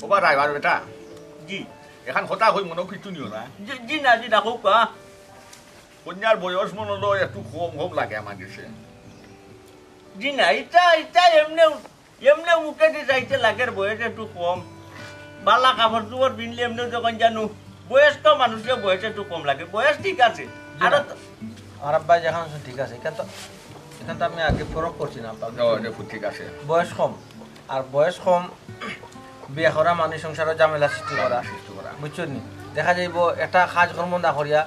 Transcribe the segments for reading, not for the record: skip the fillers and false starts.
ওবা driver বেটা জি এখন কথা কই মনে কিছু নিও না জি না হোক কা কন্যার বয়স মনে হলো একটু কম কম লাগে আমার কাছে জি না এটা এমনি মুখে দিয়ে যাইতে লাগে বয়স একটু কম বালা কাপড় চোপড় পিনলে এমনি যখন জানো বয়স তো মানুষের বয়স একটু কম লাগে বয়স ঠিক আছে আর আব্বা যখন ঠিক আছে এখান তো আমি আগে ফরক করছি না ঠিক আছে বয়স কম আর বয়স কম বিয়ে করা মানুষ সংসারে ঝামেলা সৃষ্টি করা বুঝছো নি দেখা যাইব একটা কাজ কর্ম না করিয়া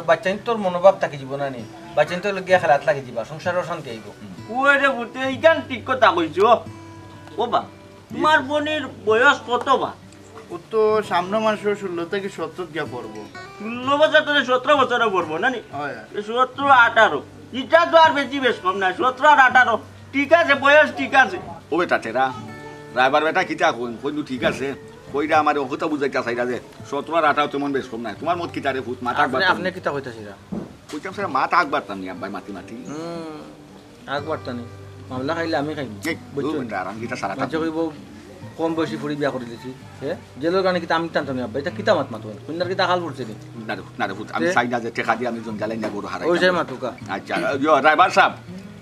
বাচ্চাইন্তর মনোভাব থাকি যাব না নি বাচ্চাইন্তর গিয়া খেলাত লাগি যাবা সংসারের শান্তি আইব ওরে বুতে এইখান ঠিক কথা কইছো ও বা তোমার বোনের বয়স কত বা ও তো সামনে মাসে 16 থেকে 17 গিয়া পড়বো 16 বছর থেকে 17 বছরে পড়বো না নি 17 18 এটা তো আর বেশ কম না 17 আর 18 ঠিক আছে বয়স ঠিক আছে ও বেটা টেরা ড্রাইভার বেটা কিতা কইনু ঠিক আছে কইরা আমার কথা বুঝাইতা চাইরা যে 17 আর 18 তেমন বেশ কম নাই তোমার মত কিতা রে ফুট মাথা আকবার আপনি কিতা কইতাছিরা কইতাম স্যার মাথা আকবার তাম নি আব্বাই মাটি আকবার তানি মামলা খাইলে আমি খাইব বুঝছো না আর আমি কিতা সারা বাচ্চা কইব কম বয়সী ফুড়ি বিয়া করে দিছি হ্যাঁ জেলের গানে কিতা আমি টানতাম আব্বা এটা কিতা মাত মাতো কুন্দার কিতা হাল পড়ছে নি না রে ফুট আমি চাই না যে টেকা দিয়ে আমি জঞ্জালাই না গরু হারাই ওই যে মাতুকা আচ্ছা ড্রাইভার সাহেব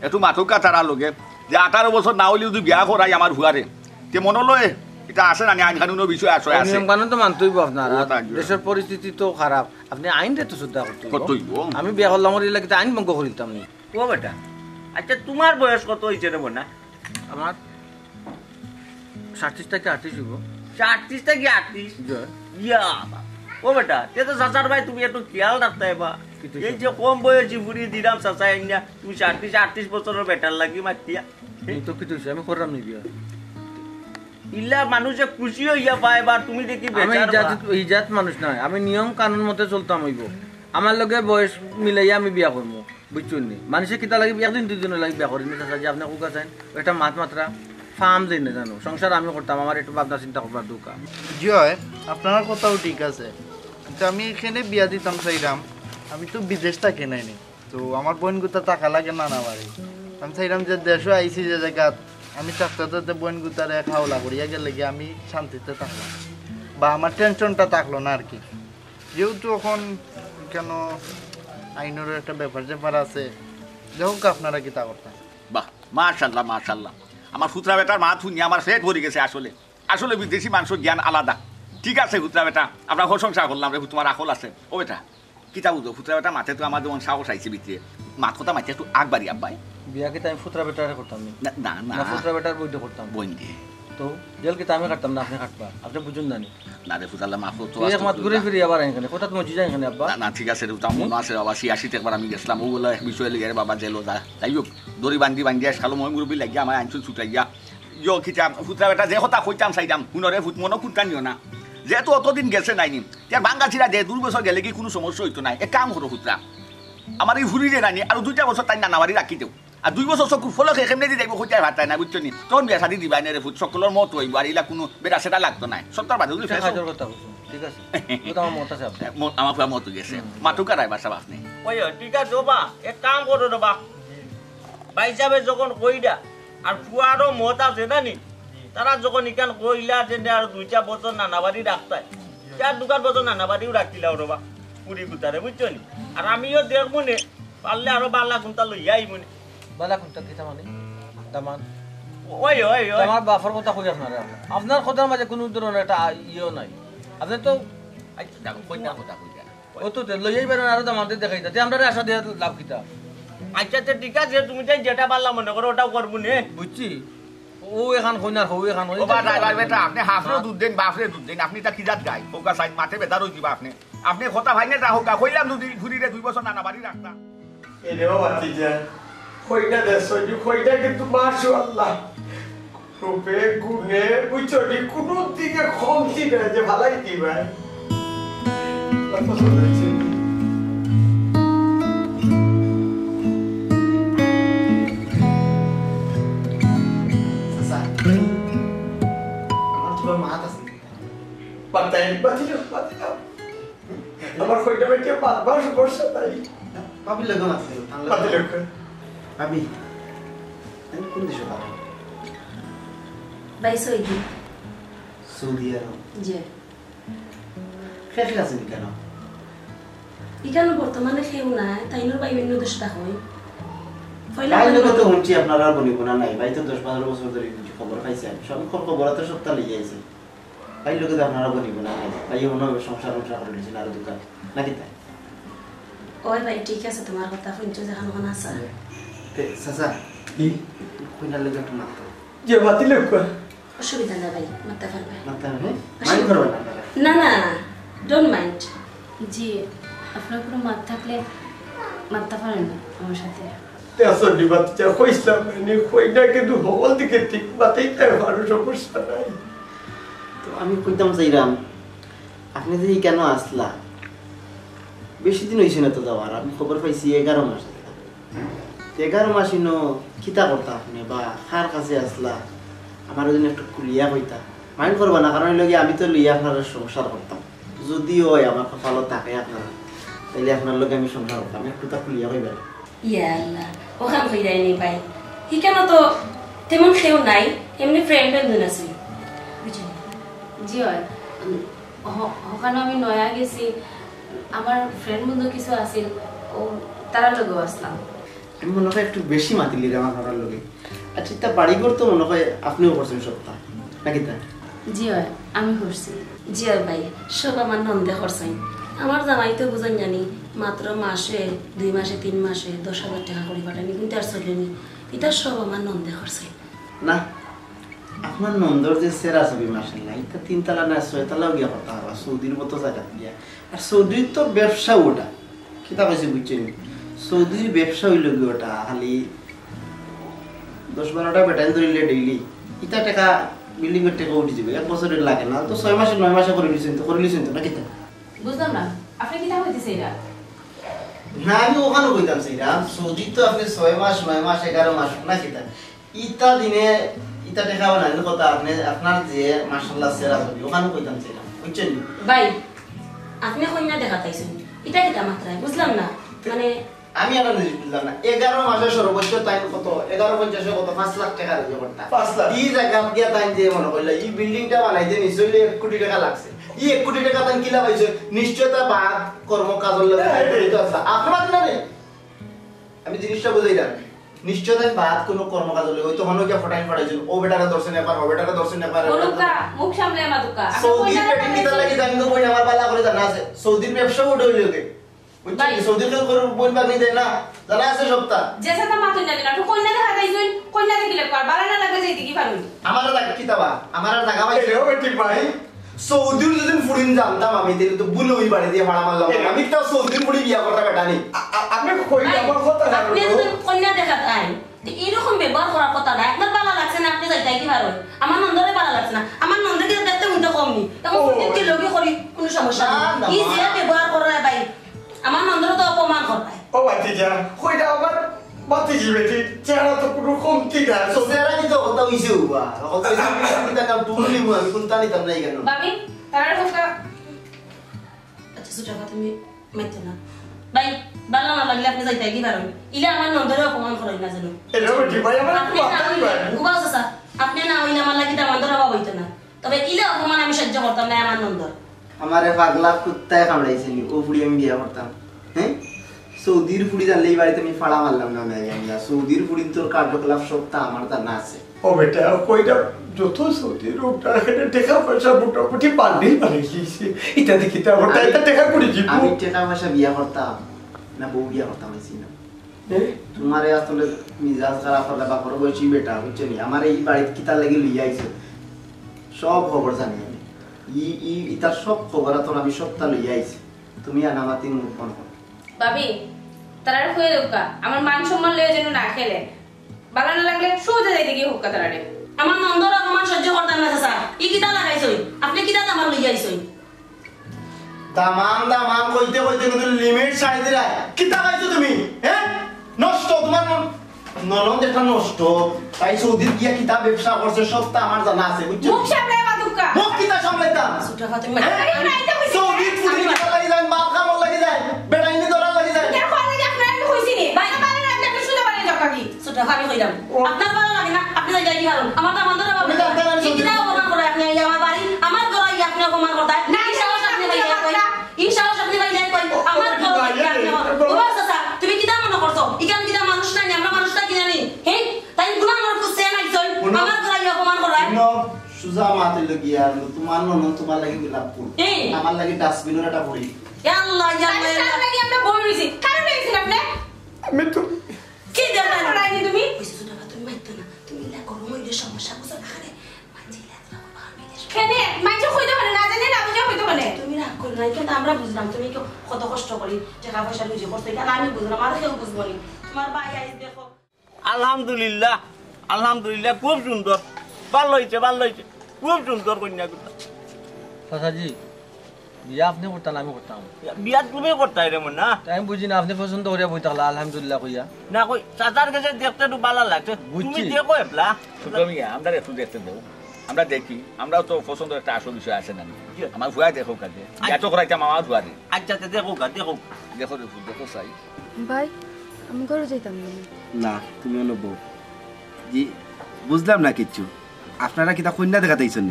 একটু মাথুকা তারা লগে যে 18 বছর না হইলে যদি বিয়া করাই আমার হুয়ারে তে মনে লয় এটা আসে না আইন কানুনের বিষয় আছে নিয়ম কানুন তো মানতেইব আপনার দেশের পরিস্থিতি তো খারাপ আপনি আইন রে তো শ্রদ্ধা করতেইব আমি বিয়া করলাম ওর লাগি আইন ভঙ্গ করিতাম নি ও বেটা আচ্ছা তোমার বয়স কত হইছে রে বোনা আমার 37 থেকে 38 হইব 37 থেকে 38 ইয়া ও বেটা তে তো চাচার ভাই তুমি একটু খেয়াল রাখতে বা এই যে কম বয়সী বুড়ি দিরাম চাচা আইনা তুমি 38 বছরের বেটার লাগি মাতিয়া এই তো কি তুই আমি করলাম নি বিয়া ইল্লা মানুষে খুশি হইয়া পায় বা তুমি দেখি বেচার আমি ইজাত মানুষ নয় আমি নিয়ম কানুন মতে চলতাম হইব আমার লগে বয়স মিলাইয়া আমি বিয়া করবো বুঝছো নি মানুষে কিতা লাগি একদিন দুদিন লাগি বিয়া করিনি চাচা যে আপনি কুকা চান এটা মাত্রা ফার্ম দিন না জানো সংসার আমি করতাম আমার একটু ভাবনা চিন্তা করবার দোকা জয় আপনার কথাও ঠিক আছে তো আমি এখানে বিয়া দিতাম চাইরাম আমি তো বিদেশ থাকি নাইনি তো আমার বোন গুতা টাকা লাগে না বাড়ি আমি চাইরাম যে দেশও আইসি যে জায়গা আমি থাকতে বোন গুতারে খাওয়া করিয়া গেলে গিয়ে আমি শান্তিতে থাকলাম বা আমার টেনশনটা থাকলো না আর কি যেহেতু এখন কেন আইনের একটা ব্যাপার আছে যাই আপনারা কি তা করতেন বাহ মাশাআল্লাহ আমার ফুতরা বেটার মা শুনি আমার পেট ভরে গেছে আসলে বিদেশি মানুষের জ্ঞান আলাদা ঠিক আছে ফুতরা বেটা আমরা প্রশংসা করলাম রে তোমার আকল আছে ও বেটা কিতা বুঝো ফুতরা বেটা মাঠে তো আমার যেমন সাহস আইছে ভিতরে মাত কথা মাইতে একটু আগবাড়ি আব্বাই বিয়া কি আমি ফুতরা বেটারে করতাম না ফুতরা বেটার বইতে করতাম বইন দিয়ে তো জেল কি আমি কাটতাম না আপনি কাটবা আপনি বুঝুন জানি না রে ফুতাল্লাহ মাফ তো এক মাত ঘুরে ফিরে আবার এখানে কোথা তুমি যাই এখানে আব্বা না ঠিক আছে রে মন আছে বাবা 86 একবার আমি গেছিলাম ওগুলো এক বিষয় লিগে বাবা জেলো যা যাই হোক দড়ি বান্ধি আজকালো মই মুরব্বী লাগিয়া আমার আইনসুল ছুটাইয়া ইয়ো কিতা ফুতরা বেটা যে কথা কইতাম চাইতাম শুনরে ফুট মনো কুন্তা নিও না যেহেতু অতদিন গেছে নাইনি তার ভাঙ্গা ছিড়া যে 2 বছর গেলে কি কোনো সমস্যা হইতো নাই এক কাম করো ফুতরা আমার এই ঘুরি যে নানি আর 2টা বছর তাই নানাবাড়ি রাখি দেও আর 2 বছর চকুর ফলকে কেমনে দি যাইব খুঁজাই ভাত না বুঝছো নি তখন বিয়া শাদি দিবা না রে ফুট সকলের মত হইব আর ইলা কোনো বেটা সেটা লাগতো না 70 বাজে বুঝলি হাজার কথা ঠিক আছে তো আমার মত আছে আমার পুরা মত গেছে মাটুকা রাইবা সব আপনি ওই ঠিক আছে বা এক কাম করো রে বা ভাই সাহেব যখন কইডা আর ফুয়ারও মত আছে না নি তারা যখন ইকান কইলা যে আর 2টা বছর নানাবাড়ি রাখতাই চার 2 বছর নানাবাড়িও রাখিলাও রে বা পুরি গুতারে বুঝছো নি আর আমিও দেখবো নে পারলে আরো বালা কুন্তা লইয়া আইবো নি বালা কুন্তা কিতা মানে দামান ওই আমার বাফার কথা কই আপনার কথার মাঝে কোনো ধরনের একটা ইও নাই আপনি তো আচ্ছা দেখো কইতা কথা ও তো লইয়াই বেরোন আরো দামাতে দেখাইতা তে আমরা আশা দিয়ে লাভ কিতা আচ্ছা ঠিক আছে তুমি তাই যেটা পারলা মনে করো ওটাও করবো নে বুঝছি ও এখন কইনার হই এখন ও বা ড্রাইভার বেটা আপনি হাফরে দুধ দেন বাফরে দুধ দেন আপনি তা কি জাত গাই ফোকা সাইড মাঠে বেদার হই দিবা আপনি কথা ভাইনে তা হোকা কইলাম যদি ঘুরিরে 2 বছর নানাবাড়ি রাখতা এরে বাবা তিজা কইটা দেশো যে কইটা কিন্তু মাশাআল্লাহ রূপে গুণে বুঝছনি কোনো দিকে কমতি না যে ভালাই দিবা পছন্দ হয়েছে পাতিল আমার কইটা বেটে বারবার বর্ষা তাই ভাবি লগন আছে পাতিল ভাবি আমি কোন দেশে পাবো ভাই সইদি সৌদি আরব জি শেষ আছে কেন ইখানে বর্তমানে কেউ নাই তাইনোর ভাই বিভিন্ন দোষটা হয় ভাই লোকে তো শুনছি আপনারা বলিব না নাই ভাই তো 10-15 বছর ধরে খবর পাইছে সব খবর তো সপ্তাহ লই যাইছে ভাই লোকে তো আপনারা বলিব না নাই ভাই অন্য সংসার করে দিয়েছিল আর দোকান নাকি তাই ওই ভাই ঠিক আছে তোমার কথা শুনছো যখন কোন আছে সাসা কি কইনা লাগে একটু মাত্র যে বাতিল কর অসুবিধা না ভাই মারতে পারবে মাত্র মাইন্ড করবেন না না না ডোন্ট মাইন্ড জি আপনার কোনো মাত থাকলে মারতে পারেন না আমার সাথে তেসর দিবাত যা কইছিলাম মানে কইনা কিন্তু হল দিকে ঠিক বাতেই তাই ভালো সমস্যা নাই তো আমি কইতাম চাইরাম আপনি যে কেন আসলা বেশি দিন হইছে না তো যাওয়ার আমি খবর পাইছি 11 মাস 11 মাস ইনো কিতা করতা আপনি বা কার কাছে আসলা আমার ওদিন একটু কুলিয়া কইতা মাইন্ড করবা না কারণ লগে আমি তো লইয়া আপনার সংসার করতাম যদি ওই আমার কপালও থাকে আপনার তাইলে আপনার লগে আমি সংসার করতাম একটু তা কুলিয়া কইবা ইয়া আল্লাহ ওখান কইরাই নি ভাই ইখানে তো তেমন কেউ নাই এমনি ফ্রেন্ড দুন আছে বুঝছেন জি হয় ওখানে আমি নয়া গেছি আমার ফ্রেন্ড বন্ধু কিছু আছিল ও তারা লগেও আসলাম আমি মনে হয় একটু বেশি মাতিলি রে আমার ঘরের লগে আচ্ছা তা বাড়ি করতো মনে হয় আপনিও করছেন সপ্তাহ নাকি তা জি হয় আমি করছি জি আর ভাই সব আমার নন্দে করছেন আমার জামাই তো বুঝেন জানি মাত্র মাসে 2 মাসে 3 মাসে 10,000 টাকা করে পাঠানি কিন্তু আর চলেনি এটা সব আমার নন্দে করছেন না আপনার নন্দর যে সেরা ছবি মাসাল্লাহ এটা 3 তলা না 6 তলাও গিয়া কথা হবে সৌদির মতো জায়গা গিয়া আর সৌদির তো ব্যবসা ওটা কিতা কইছি বুঝছেন সৌদির ব্যবসা হইল কি ওটা খালি 10-12টা বেটাইন ধরিলে ডেইলি ইটা টাকা বিল্ডিং এর টাকা উঠে যাবে 1 বছরের লাগে না তো 6 মাসে 9 মাসে করে লিছেন তো নাকি তা বুঝলাম না আপনি কি তা হইতেছে এটা না আমি ওখানে কইতাম সেইরা সৌদি তো আপনি 6 মাস 9 মাস 11 মাস নাকি তা ইটা দিনে ইটা টাকা না কথা আপনি আপনার যে মাশাআল্লাহ সেরা ছবি ওখানে কইতাম সেইরা বুঝছেন ভাই আপনি কইনা দেখাতাইছেন এটা কিটা মাত্রায় বুঝলাম না মানে আমি আর জিনিস বুঝলাম না 11 মাসে সর্বোচ্চ টাইম কত 11 কত 5 লাখ টাকা লাগে করতে 5 লাখ এই জায়গা গিয়া টাইম যে মনে কইলা এই বিল্ডিংটা বানাইতে নিশ্চয়ই 1 কোটি টাকা লাগছে এই 1 কোটি টাকা টাইম কিলা পাইছে নিশ্চয়তা বাদ কর্মকাজের লাগে আপনার না রে আমি জিনিসটা বুঝাইলাম নিশ্চয়তা বাদ কোনো কর্মকাজ হলে ওই তো হনো কি ফটাইন ফটাইছিল ও বেটারে দর্শন একবার ও বেটারে দর্শন একবার বলুকা মুখ সামলে মাদুকা সৌদি পেটি কিতা লাগি জানি তো কই আমার পালা করে জানা আছে সৌদির ব্যবসা উঠে হইলো কে বুঝছি সৌদির কেউ করে বই বাগনি দেয় না জানা আছে সপ্তাহ যেসা তা মাতুন জানি না তো কইনা দেখা যাইছুন কইনা দেখিলে পার বালানা লাগে যাই দিকি পারুন আমার লাগে কিতাবা আমার জায়গা পাইছে এও বেটি ভাই সৌদির যদি ফুরিন জানতাম আমি দিলে তো বুলো ওই বাড়ি দিয়ে ভাড়া মারলাম আমি তো সৌদির ফুরি বিয়া করতে বেটা নেই আপনি কইটা আমার কথা আপনি যদি কন্যা দেখাতাই এরকম ব্যবহার করার কথা না আপনার ভালো লাগছে না আপনি যাইতাই কি পারো আমার নন্দরে ভালো লাগছে না আমার নন্দকে দেখতে উল্টো কম নি তখন প্রত্যেকটি লোকে করি কোনো সমস্যা নেই কি যে ব্যবহার করায় ভাই আমার নন্দরে তো অপমান করায় ও বাতিজা কইটা আমার বাতিজি বেটি চেহারা তো কোনো কমতি না তো সেরা কি তো কথা হইছে উবা কথা হইছে কিতা নাম তুলি মু আমি কোনটা নিতাম নাই কেন বাবি তারা ঢোকা আচ্ছা সুটা কথা তুমি মাইতো না ভাই ভালো না লাগলে আপনি যাইতাই কি পারো ইলা আমার নন্দরে অপমান করাই না জানো এও বেটি ভাই আমার আপনি না উবাস আছে আপনি না হইলে আমার লাগি আমার নন্দরে বাবা হইতো না তবে ইলা অপমান আমি সহ্য করতাম না আমার নন্দর আমারে পাগলা কুত্তায় কামড়াইছে নি ও ফুড়ি আমি বিয়া করতাম হ্যাঁ সৌদির ফুড়ি জানলে এই বাড়িতে আমি ফাড়া মারলাম না আমি সৌদির ফুড়ি তোর কার্যকলাপ সবটা আমার জানা আছে ও বেটা কইটা যত সৌদি রোগটা এখানে টাকা পয়সা মোটামুটি বান্ডিল বানিয়েছি এটা দেখি তো আমার এটা টাকা করে দিব আমি টাকা পয়সা বিয়া করতাম না বউ বিয়া করতাম আইছি না তোমারে আসলে মিজাজ খারাপ হলে বাপর বয়সী বেটা বুঝছো নি আমার এই বাড়িতে কিতা লাগি লইয়া আইছো সব খবর জানি আমি ইতার সব খবর তো আমি সবটা লইয়া আইছি তুমি আনামাতি মুখ বন্ধ করো বাবি তারা কই ঢোকা আমার মান সম্মান লয়ে যেন না খেলে বালানা লাগলে সোজা যাই দিকি হুক্কা তারারে আমার নন্দর অপমান সহ্য করতাম না চাচা ই কিতা লাগাইছই আপনি কিতা আমার লইয়া আইছই দামাম কইতে কইতে কিন্তু লিমিট ছাড়ি দিলা কিতা পাইছো তুমি হ্যাঁ নষ্ট তোমার নলন যেটা নষ্ট তাই সৌদির গিয়া কিতা ব্যবসা করছে সবটা আমার জানা আছে বুঝছো মুখ সামলে মাদুকা মুখ কিতা সামলাইতাম সুটা কথা তুমি সৌদির ফুলি কিতা লাগি যায় বাপ খামর লাগি যায় বেড়াইনি ধরা লাগি যায় কেন কোন লাগি আপনার আমি কইছি নি ভাই বালানা লাগলে আপনি সোজা বাড়ি যাও কাকি সুটা আমি কইলাম আপনার ভালো লাগে না আপনি যাই কি পারো আমার তো নন্দরে বাবা আমি জানতাম না কি কিতা অপমান করে আপনি আমার বাড়ি আমার আমার ঘরে অপমান করায় সুজা মাতে লগিয়া তোমার ননদ তোমার লাগি বিলাপ কর আমার লাগি ডাস্টবিনের একটা পড়ি আল্লাহ জানে লাগি আমরা বই রইছি কারণ হইছিল আপনি আমি তো কি জানো করাইনি তুমি তুমি মাইতো না তুমি না করো মইলে সমস্যা বুঝো না খানে মাইলে কেনে মাইজে কইতে পারে না জানি না বুঝে কইতে পারে তুমি রাগ করো না কিন্তু আমরা বুঝলাম তুমি কত কষ্ট করি টাকা পয়সা লুজে করতে কেন আমি বুঝলাম আর কেউ বুঝবো না তোমার ভাই আইস দেখো আলহামদুলিল্লাহ আলহামদুলিল্লাহ খুব সুন্দর ভালো হয়েছে খুব সুন্দর কন্যাগুলো চাচাজি বিয়া আপনি করতাম আমি করতাম বিয়া তুমি করতাই রে মন না আমি বুঝি না আপনি পছন্দ করে বই থাকলা আলহামদুলিল্লাহ কইয়া না কই চাচার কাছে দেখতে একটু ভালো লাগছে তুমি দেখো এবলা তুমি আমরা একটু দেখতে দেবো আমরা দেখি আমরাও তো পছন্দের একটা আসল বিষয় আছে না আমার ভুয়া দেখো কাজে এত করাইতাম আমার ভুয়ারে আচ্ছা দেখো দেখো দেখো চাই ভাই আমি ঘরে যাইতাম না না তুমি হলো বউ জি বুঝলাম না কিচ্ছু আপনারা কি তা কন্যা দেখাতেইছেন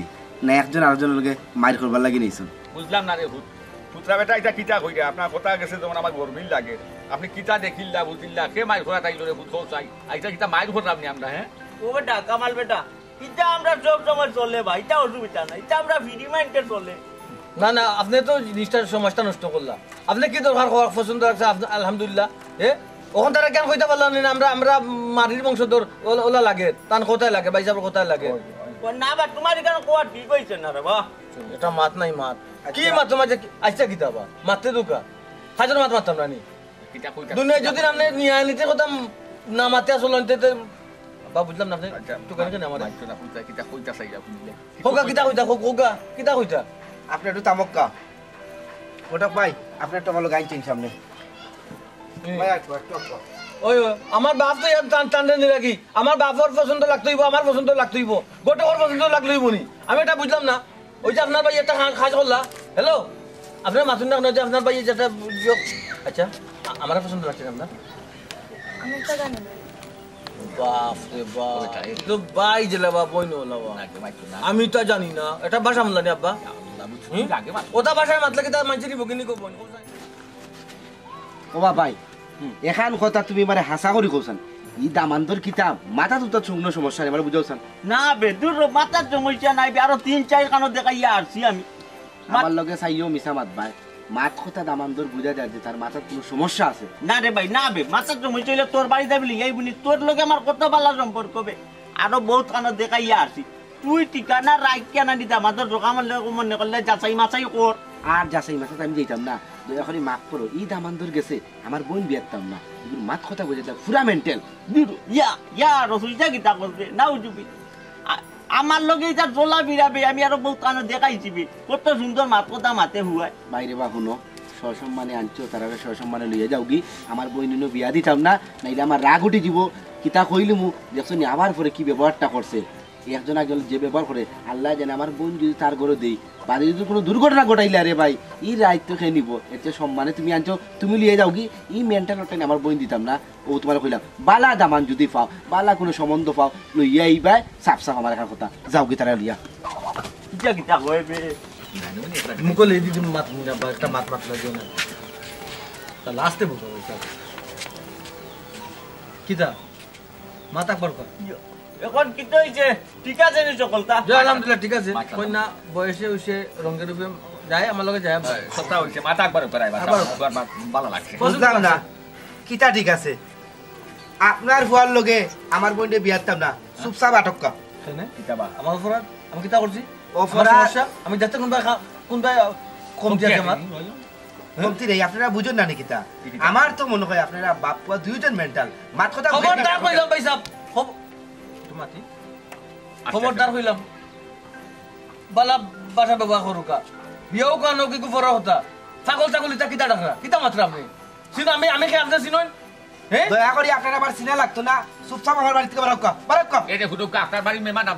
না একজন আরেকজনের লগে মাইর করবার লাগি নিয়েছেন বুঝলাম না রে পুত্রা বেটা এটা কিতা কইরা আপনার কথা গেছে যেমন আমার গরমিল লাগে আপনি কিতা দেখিল্লা বুঝিল্লা কে মাইর ঘোরা তাইল রে পুত্র চাই আইটা কিতা মাইর ঘোরা আপনি আমরা হ্যাঁ ও বেটা কামাল বেটা এটা আমরা সব সময় চলে ভাই এটা অসুবিধা না এটা আমরা ফ্রি মাইন্ডে চলে না না আপনি তো জিনিসটার সমাজটা নষ্ট করলা আপনি কি দরকার পছন্দ রাখছে আলহামদুলিল্লাহ ওখান তারা কেন কইতে পারলাম না আমরা মারির বংশধর ওলা লাগে তান কোথায় লাগে ভাই সাহেব কোথায় লাগে না বা তোমার এখানে কোয়া ঠিক হয়েছে না রে বা এটা মাত নাই মাত কি মাত তোমার আচ্ছা কিতা বা মাতে দুকা হাজার মাত মারতাম না নি দুনিয়া যদি আপনি নিয়ে নিতে কথা না মাতে আসলে বা বুঝলাম না আপনি দোকানে কেন আমার কিতা কইতা চাই আপনি হোগা কিতা কইতা হোগা কিতা কইতা আপনি একটু তামক্কা ওটা পাই আপনার তো ভালো গাইছেন সামনে ওই আমার বাপ তো টান রাখি আমার বাপর পছন্দ লাগতেইব আমার পছন্দ লাগতেইব গোটকর পছন্দ লাগলেইব নি আমি এটা বুঝলাম না ওই যে আপনার ভাই একটা খাস করলা হ্যালো আপনার মাথুন না যে আপনার ভাই যেটা আচ্ছা আমার পছন্দ লাগছে আপনার আমি একটা জানি না বাপ রে বাপ তো ভাই জেলা বাপ ওই নলাবা আমি তো জানি না এটা ভাষা মানলানি আব্বা ওটা ভাষায় মাতলে কি তার মানুষেরই বকিনি কব ও ভাই এখান কথা তুমি মানে হাসা করি কৌছেন ই দামান্তর কিতাব মাথা তো শুকনো সমস্যা নেই মানে বুঝাওছেন না বে দূর মাথার সমস্যা নাই আরো 3-4 কানো দেখাইয়া আসছি আমি আমার লগে চাইও মিছা মাত ভাই মাত কথা দামান্তর বুঝা যায় যে তার মাথার কোনো সমস্যা আছে না রে ভাই না বে মাথার সমস্যা হইলে তোর বাড়ি যাবি এই বুনি তোর লগে আমার কত ভালো সম্পর্ক বে আরো বহুত কানো দেখাইয়া আসছি তুই ঠিকানা রাখ কেন দিতা মাথার জোকামার লগে মনে করলে যাচাই মাচাই কর আর যাচাই মাথা আমি যেতাম না এখনই মাফ করো ই দামান্তর গেছে আমার বোন বিয়ারতাম না মাত কথা বুঝে পুরা মেন্টাল রসুলটা গীতা করবে না উঠবি আমার লগে এটা জোলা বিরাবে আমি আরো বহুত কানো দেখাইছি কত সুন্দর মাত কথা মাতে হুয়ায় বাইরে বা শুনো সসম্মানে আনছো তারা সসম্মানে লইয়া যাও কি আমার বই নিনো বিয়া দিতাম না নাইলে আমার রাগ উঠে যাব কিতা কইলি মু দেখছো নি আবার পরে কি ব্যবহারটা করছে একজন একজন যে ব্যবহার করে আল্লাহ জানে আমার বোন যদি তার ঘরে দেই বাড়ি যদি কোনো দুর্ঘটনা ঘটাইলে আরে ভাই ই রাইত তো খেয়ে নিব এতে সম্মানে তুমি আনছো তুমি লিয়ে যাও কি ই মেন্টাল ওটাই আমার বোন দিতাম না ও তোমার কইলাম বালা দামান যদি পাও বালা কোনো সম্বন্ধ পাও লইয়া আইবা সাফ সাফ আমার এখান কথা যাও কি তারা লিয়া কিটা কিটা কইবে মুকলে দিদি মাত না একটা মাত লাগিও না তা লাস্টে বুঝো এটা কিটা মাত একবার কর এখন কিটা হইছে ঠিক আছে নি সকলটা জয় আলহামদুলিল্লাহ ঠিক আছে কইনা বয়সে হইছে রঙের রূপে যায় আমার লগে যায় সত্তা হইছে মাথা একবার করাই ভালো লাগছে বুঝলাম না কিটা ঠিক আছে আপনার ফুয়ার লগে আমার বোনকে বিয়ারতাম না চুপচাপ আটকা আমার অপরাধ আমি কিতা করছি অপরাধ আমি যাতে কোনটা কমতি আছে আমার কমতি নেই আপনারা বুঝুন না নাকি তা আমার তো মনে হয় আপনারা বাপ পুয়া দুইজন মেন্টাল মাত কথা খবরদার কইলাম ভাই সাহেব মাতি খবরদার হইলাম বালা বাসা ব্যবহার করুকা বিয়েও কানো কি গুফরা হতা ছাগল ছাগলিতা কিতা ডাকরা কিতা মাত্রা আপনি সিন আমি কে আপনি সিনন হ্যাঁ দয়া করে আপনারা আবার সিনা লাগতো না চুপচাপ আমার বাড়ি থেকে বারকা এই দেখো তো আপনার বাড়ির মেহমান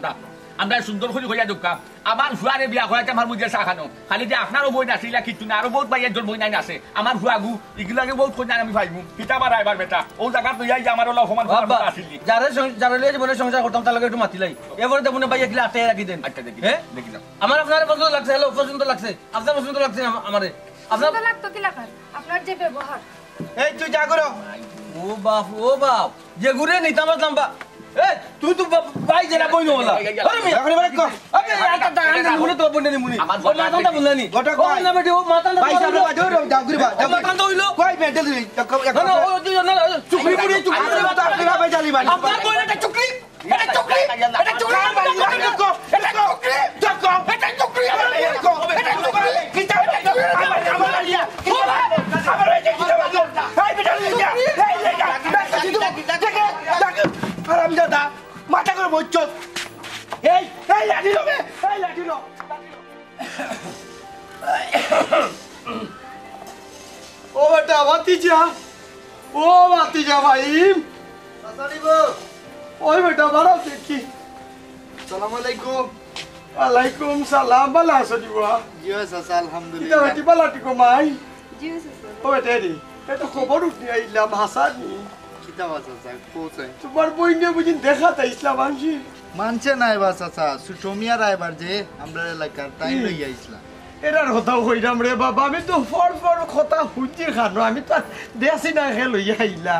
আমরা সুন্দর করে হইয়া ঢুকা আমার ফুয়ারে বিয়া করাইতে আমার বুঝে চা খানো খালি যে আপনারও বই নাছিল কিছু না আরো বহুত ভাইয়ের বই নাই আছে আমার ফুয়াগু এগুলাকে বহুত কন্যা আমি ভাইবু কিতা বার আইবার বেটা ও জায়গা তুই যে আমার ওলা সমান আসিল যারা জীবনে সংসার করতাম তার লগে একটু মাতিলাই এবারে দেখুন ভাই এগুলা আটে রাখি দেন আচ্ছা দেখি দেখি না আমার আপনার পছন্দ লাগছে হ্যালো পছন্দ লাগছে আপনার পছন্দ লাগছে আমারে আপনার লাগতো কি লাগার আপনার যে ব্যবহার এই তুই যা করো ও বাপ যে ঘুরে নিতাম লম্বা এ তুই তো ভাই জেরা বইনো হলা আরে মিয়া করে বলে কর আবে আটা দাঁড়া মুনে তো বন্ডে নি মুনি আমার মাথাটা বললানি গোটা ও না বেটি ও মাথাটা ভাই সাহেব যাও ঘুরে বা মাথাটা হইলো কই মেডেল দিই না না ও তুই না চুকরি পুরি চুকরি তো আপনি ভাই জালি ভাই আপনার কই এটা চুকরি এটা চুকরি এটা চুকরি এটা চুকরি এটা চুকরি এটা চুকরি কিটা আমার আইয়া আমার এই যে এই বেটা লিয়া এই লেগা আরাম দাদা মাথা করে বইছো এই এই লাঠি লো এই লাঠি লো ও বেটা ভাতিজা ভাই ওই বেটা বাড়াও দেখি সালাম আলাইকুম ওয়ালাইকুম সালাম ভালো আছো দিবা জি চাচা এটা আলহামদুলিল্লাহ বেটি বালাটি কমাই জি চাচা ও বেটা রে এটা খবর উঠে আইলাম হাসানি কিতাবা চাচা কোথায় তোমার বই নিয়ে বুঝিন দেখা তাই ইসলাম আনছি মানছে না এবার চাচা সুটমিয়া রায়বার যে আমরা এলাকার তাই লই আইছিলাম এরার কথা হইলাম রে বাবা আমি তো ফর কথা হুঁজি খানো আমি তো দেশি না খেয়ে লইয়া আইলা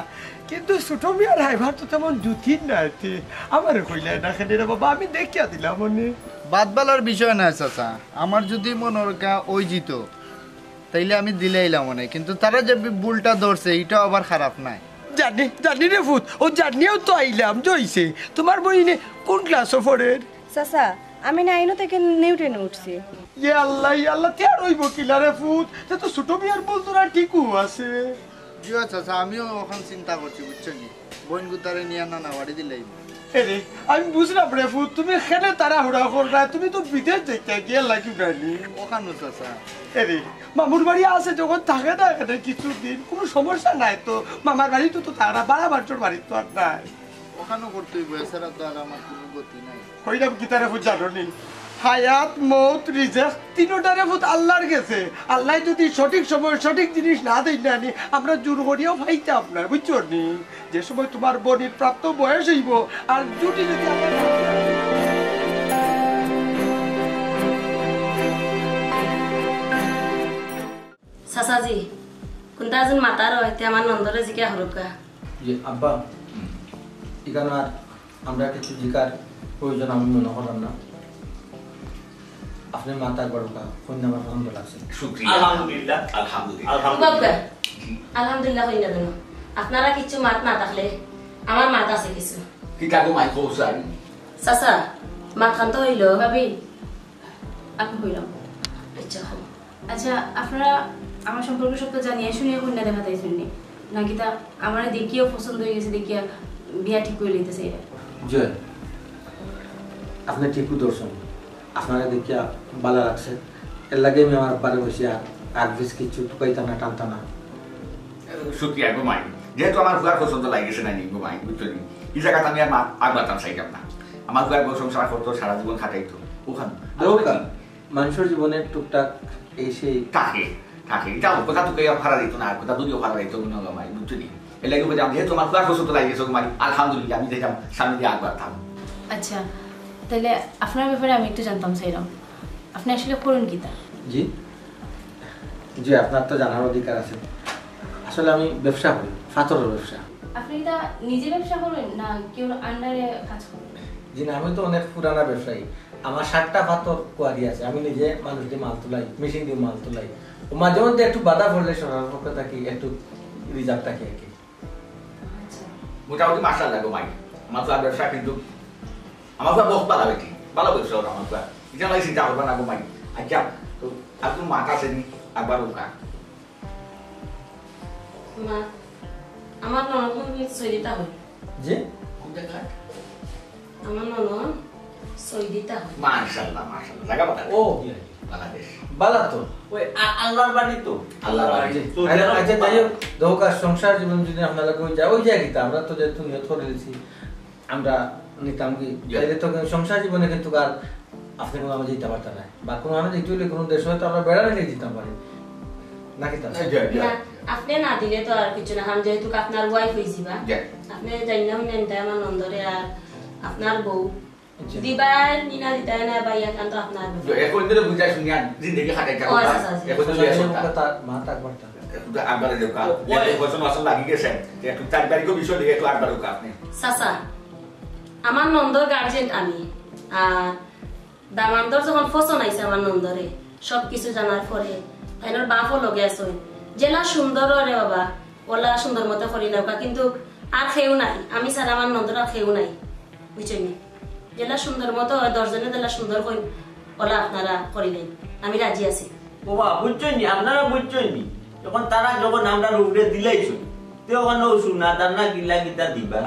কিন্তু ছোটো মিয়ার হাইভার তো তেমন জুতির না এতে আমার কইলাই না খেলে রে বাবা আমি দেখিয়া দিলাম মনে বাদবালার বিষয় না চাচা আমার যদি মনের ওই জিত তাইলে আমি দিলে আইলাম মনে কিন্তু তারা যে বুলটা ধরছে এটা আবার খারাপ নাই জানি রে ফুট ও জানিয়েও তো আইলাম জইছে তোমার বইনে কোন ক্লাস পড়ের চাচা আমি নাইনো থেকে নিউটনে উঠছি আল্লাহ তে আর হইব কিলা রে ফুট তে তো ছোটো মিয়ার বল তোরা ঠিকও আছে জি চাচা আমিও ওখান চিন্তা করছি বুঝছো নি বোন গুতারে নিয়ে না বাড়ি দিলেই এরে আমি বুঝলাম রে ফুট তুমি খেলে তারা হুড়া কররা তুমি তো বিদেশ দেখতে গিয়ে লাগি উঠানি ওখানে চাচা এরে মামুর বাড়ি আছে যখন থাকে না এখানে কিছুদিন কোনো সমস্যা নাই তো মামার বাড়ি তো তারা বাড়া বাচ্চার বাড়ি তো আর নাই ওখানেও করতেই বয়সেরা তো আর আমার কোনো গতি নাই হইলাম কি তারা ফুট জানো নি হায়াত মৌত রিজেক তিনোটারে ফুট আল্লাহর গেছে আল্লাহ যদি সঠিক সময় সঠিক জিনিস না দেয় না নি আমরা জোর করিয়াও ফাইতে আপনার বুঝছো নি যে সময় তোমার বোনের প্রাপ্ত বয়স হইব আর জুটি যদি আমার চাচাজি কোনটা যেন মাতার হইতে আমার নন্দরে জিকা হরকা যে আব্বা এখানে আর আমরা কিছু জিকার প্রয়োজন আমি মনে করলাম না আপনি মাতা বড়কা কোন আমার পছন্দ লাগছে শুকরিয়া আলহামদুলিল্লাহ বাবা আলহামদুলিল্লাহ হইনা দেন আপনারা কিছু মাত না থাকলে আমার মাত আছে কিছু কিটা গো মাই কোসাই চাচা মাত খান তো হইলো ভাবি আপনি কইলাম আচ্ছা আচ্ছা আপনারা আমার সম্পর্কে সব তো জানিয়ে শুনিয়ে কন্যা দেখা তাইছেন নাকি তা আমার দেখিও পছন্দ হয়ে গেছে দেখিয়া বিয়া ঠিক করে লইতেছে এরা জয় আপনি ঠিকই দর্শন আপনারা দেখিয়া ভালো লাগছে এর লাগে আমি আমার বারে বসিয়া আগ বেশ কিছু টুকাইতা না টানতা না শুকরিয়া গো মাই যেহেতু আমার ফুয়ার পছন্দ লাগেছে না নি গো মাই বুঝছো নি এই জায়গাটা আমি আর আগবাতাম চাইলাম না আমার ফুয়ার বউ সংসার করতো সারা জীবন খাটাইতো ওখানে দরকার মানুষের জীবনে টুকটাক এই সেই থাকে এটা কথা তো কেউ ভাড়া দিত না কথা দুদিও ভাড়া দিত না গো মাই বুঝছো নি এর লাগে বললাম যেহেতু আমার ফুয়ার পছন্দ লাগেছে গো মাই আলহামদুলিল্লাহ আমি দেখলাম সামনে দিয়ে আগবাতাম আচ্ছা তাহলে আপনার ব্যাপারে আমি একটু জানতাম চাইলাম আপনি আসলে করুন কি তা জি জি আপনার তো জানার অধিকার আছে আসলে আমি ব্যবসা করি ফাতরের ব্যবসা আপনি এটা নিজে ব্যবসা করেন না কেউ আন্ডারে কাজ করেন জি না আমি তো অনেক পুরানা ব্যবসায়ী আমার 7টা ফাতর কোয়ারি আছে আমি নিজে মানুষ দিয়ে মাল তুলাই মেশিন দিয়ে মাল তুলাই মাঝে মধ্যে একটু বাধা পড়লে সরার পক্ষে থাকি একটু রিজার্ভ থাকি আর কি মোটামুটি মাশাআল্লাহ গো মাই আমার ফুয়ার ব্যবসা কিন্তু আমার ফুয়া বহুত ভালো বেটি ভালো ব্যবসা ওটা আমার ফুয়া এটা লাগে চিন্তা করবা না গো মাই আচ্ছা তো আপনি মাথা সেনি একবার ওকা মা আমার ননদ সৈদিতা হয় জি আমার ননদ সৈদিতা হয় মাশাআল্লাহ জায়গা বাতা ও বাংলাদেশ বালা তো ওই আল্লাহর বাড়ি তো আল্লাহর বাড়ি। তো আচ্ছা যাই হোক দোকার সংসার জীবন যদি আপনারা ওই যায় কিন্তু আমরা তো যেহেতু নিয়ত করে দিয়েছি আমরা নিতাম কি তাইলে তো সংসার জীবনে কিন্তু আর আপনি কোনো আমরা যেতে পারতাম না বা কোনো আমরা যেতে হলে কোনো দেশ হয়তো আমরা বেড়া নিয়ে যেতাম পারি নাকি তা না আপনি না দিলে তো আর কিছু না হাম যেহেতু আপনার ওয়াইফ হইছিবা আপনি জানি না হইলেন তাই আমার নন্দরে আর আপনার বউ দিবার নিনা দিতাই না বা ইয়াকান তো আপনার এখন দিলে বুঝাই শুনিয়া জিন্দেগি খাটাই যাবো এখন দিলে তার মা তার বার্তা একটু আগবারে দেওকা বছর বছর লাগি গেছে একটু 4 তারিখও বিষয় দিয়ে একটু আগবারে দেওকা আপনি চাচা আমার নন্দর গার্জেন আমি আর দামানদর যখন ফসন আইছে আমার নন্দরে সব কিছু জানার পরে তাইনোর বাপও লগে আছে জেলা সুন্দর রে বাবা ওলা সুন্দর মতো করি না কিন্তু আর খেয়েও নাই আমি ছাড়া আমার নন্দর আর খেয়েও নাই বুঝছেন জেলা সুন্দর মতো দশজনে জেলা সুন্দর কই ওলা আপনারা করিলেন আমি রাজি আছি বাবা বুঝছেন নি আপনারা বুঝছেন নি যখন তারা যখন আমরা উপরে দিলাইছো তখন শুনা দান্না গিলা গিতা দিবা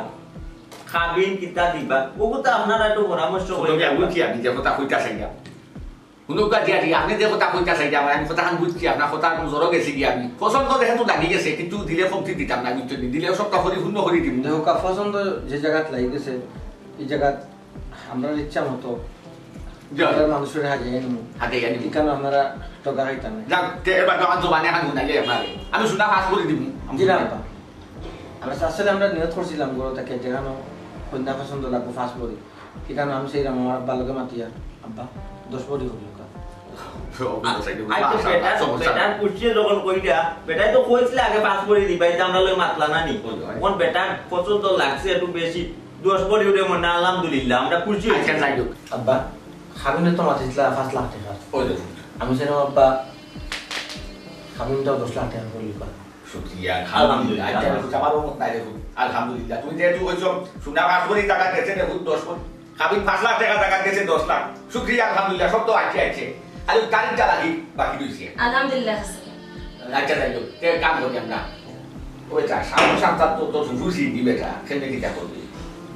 খাবিন কিতা দিবা ওগো তো আপনারা একটু পরামর্শ করে বুঝছি আপনি যে কথা কইতাছেন শুনুকা দিয়া আপনি যে কথা কইতাছেন আমি কথাখান বুঝছি আপনার কথা জোর গেছি কি আপনি পছন্দ যেহেতু দাঁড়ি গেছে কিন্তু দিলে কমতি দিতাম না বুঝছেন দিলেও সবটা করি শূন্য করে দিম দেখো পছন্দ যে জায়গাত লাগি গেছে এই জায়গাত আমরা ইচ্ছা মতো মানুষের হাজিয়ে আনি কেন আপনারা টকা খাইতাম আমি শুনা পাস করে দিব আসলে আমরা নিয়ত করছিলাম গরো তাকে যেখানে কন্যা পছন্দ লাগবো ফার্স্ট বডি এখানে আমি সেই আমার আব্বা লোকে মাতিয়া আব্বা 10 বডি হল বেটাই তো কইছিল আগে 5 বডি দিবাই আমরা লই মাতলা না নি কোন বেটা পছন্দ লাগছে একটু বেশি 10 বডি উঠে মনে আলহামদুলিল্লাহ আমরা খুশি আচ্ছা যাই হোক আব্বা খাবিনে তো মাতিছিল 5 লাখ টাকা আমি সেই আব্বা খাবিনটাও 10 লাখ টাকা করিবা শুকরিয়া আলহামদুলিল্লাহ আমারও মত নাই দেখুন আলহামদুলিল্লাহ তুমি যেহেতু কইছো শুনা 5 কোটি টাকা গেছে দেখুন 10 কোটি খাবিন 5 লাখ টাকা গেছে 10 লাখ শুকরিয়া আলহামদুলিল্লাহ সব তো আছে আর গাড়িটা লাগি বাকি রইছে আলহামদুলিল্লাহ আচ্ছা যাই হোক তে কাম করি আমরা ওইটা সামনে সপ্তাহ তো খুশি দিবেটা কেন কি তা করবি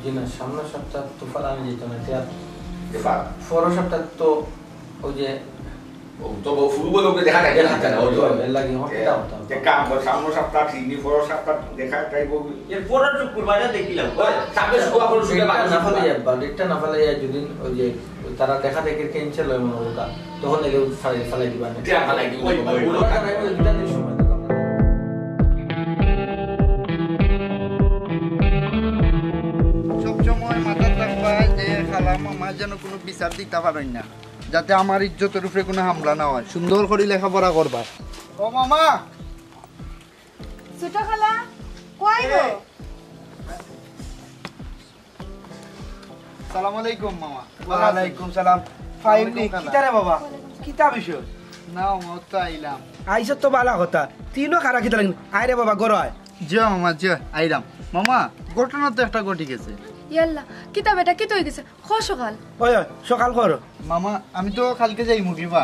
জি না সামনে সপ্তাহ তো ফালানো যেত না দেফা পরের সপ্তাহ তো ওই যে তো ফুটবল ওকে দেখা যায় না ওই লাগি হটা হতো তে কাম কর সামনে সপ্তাহ ঠিক পরের সপ্তাহ দেখা যাইবো এর পরের শুক্রবারে দেখিলাম সামনে শুক্রবার করে শুনে বাকি না ফলে যাবে ডেটটা না ফলে যায় যদি ওই যে তারা দেখা দেখে ক্যান্সেল হয় মনে হলো তখন এলে ফালাই দিবা না এটা ফালাই দিব ওই সময় সবসময় মাথায় রাখবা যে খালা মামা যেন কোনো বিচার দিতে পারেন না যাতে আমার ইজ্জতের উপরে কোনো হামলা না হয় সুন্দর করে লেখাপড়া করবা ও মামা ছোট খালা কই গো সালাম আলাইকুম মামা ওয়ালাইকুম সালাম ফাইলি কিতারে বাবা কিতা বিষয় না মত আইলাম আইসত তো বালা কথা তিনও খারা কিতা লাগি আইরে বাবা গরো আয় যে মামা যে আইলাম মামা ঘটনা তো একটা ঘটে গেছে ইয়াল্লা কিতা বেটা কি তৈ গেছে খো সকাল ওই সকাল করো মামা আমি তো কালকে যাই মুগিবা